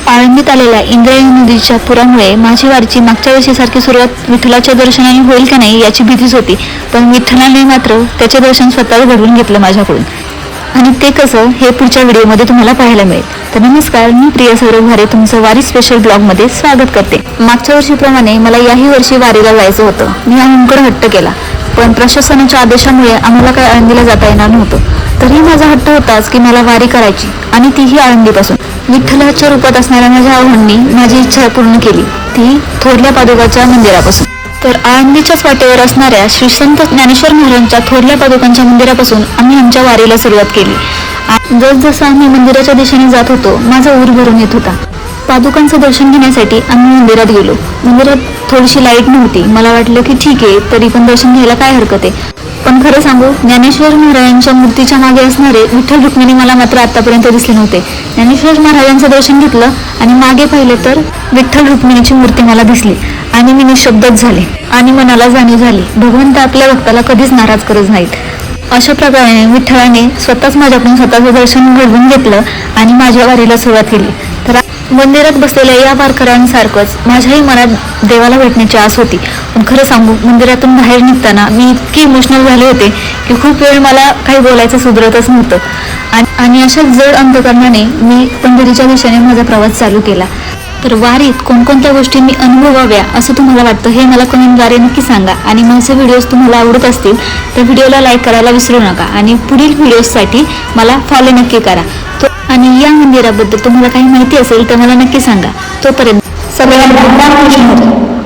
आळंदीत आलेल्या इंद्रायणी नदीच्या पुरामुळे माझी वारीची मागच्या वर्षीसारखी सुरुवात विठ्ठलाच्या दर्शनाने होईल का नाही याची भीतीच होती. पण विठ्ठलाने मात्र त्याचे दर्शन स्वतः घडवून घेतलं माझ्याकडून. आणि ते कसं हे पुढच्या व्हिडिओमध्ये तुम्हाला पाहायला मिळेल. तर नमस्कार, मी प्रिया सौरभ भारे तुमचं वारी स्पेशल ब्लॉगमध्ये स्वागत करते. मागच्या वर्षीप्रमाणे मला याही वर्षी वारीला जायचं होतं. मी आमकडे हट्ट केला, पण प्रशासनाच्या आदेशामुळे आम्हाला काही आळंदीला जाता येणार नव्हतं. तरी माझा हट्ट होताच की मला वारी करायची, आणि तीही आळंदीपासून. विठ्ठलाच्या रूपात असणाऱ्या माझ्या आव्हानांनी माझी इच्छा पूर्ण केली, ती थोरल्या पादुकाच्या मंदिरापासून. तर आळंदीच्याच वाटेवर असणाऱ्या श्री संत ज्ञानेश्वर महाराजांच्या थोरल्या पादुकांच्या मंदिरापासून आम्ही आमच्या वारीला सुरुवात केली. जसजसं आम्ही मंदिराच्या दिशेने जात होतो, माझा ऊर भरून येत होता. पादुकांचं दर्शन घेण्यासाठी आम्ही मंदिरात गेलो. मंदिरात थोडीशी लाईट नव्हती. मला वाटलं की ठीक आहे, तरी पण दर्शन घ्यायला काय हरकत आहे. पण खरं सांगू, ज्ञानेश्वर महाराजांच्या मूर्तीच्या मागे असणारे विठ्ठल रुक्मिणी मला मात्र आतापर्यंत दिसले नव्हते. ज्ञानेश्वर महाराजांचं दर्शन घेतलं आणि मागे पाहिलं तर विठ्ठल रुक्मिणीची मूर्ती मला दिसली, आणि मी निशब्दच झाले. आणि मनाला जाणीव झाली, भगवंत आपल्या भक्ताला कधीच नाराज करत नाहीत. अशा प्रकारे विठ्ठलाने स्वतःच माझ्याकडून स्वतःचं दर्शन घडवून घेतलं आणि माझ्या वारीला सुरुवात केली. तर मंदिरात बसलेल्या या वारकऱ्यांसारखंच माझ्याही मनात देवाला भेटण्याची आस होती. पण खरं सांगू, मंदिरातून बाहेर निघताना मी इतकी इमोशनल झाले होते की खूप वेळ मला काही बोलायचं सुधरतच नव्हतं. आणि अशाच जड अंतकरणाने मी पंढरीच्या दिशेने माझा प्रवास चालू केला. तर वारीत कोणकोणत्या गोष्टी मी अनुभवाव्या असं तुम्हाला वाटतं हे मला कमेंटद्वारे नक्की सांगा. आणि माझे व्हिडिओज तुम्हाला आवडत असतील तर व्हिडिओला लाईक करायला विसरू नका, आणि पुढील व्हिडिओजसाठी मला फॉलो नक्की करा. आणि या मंदिराबद्दल तुम्हाला काही माहिती असेल तर मला नक्की सांगा. तोपर्यंत सगळ्यांना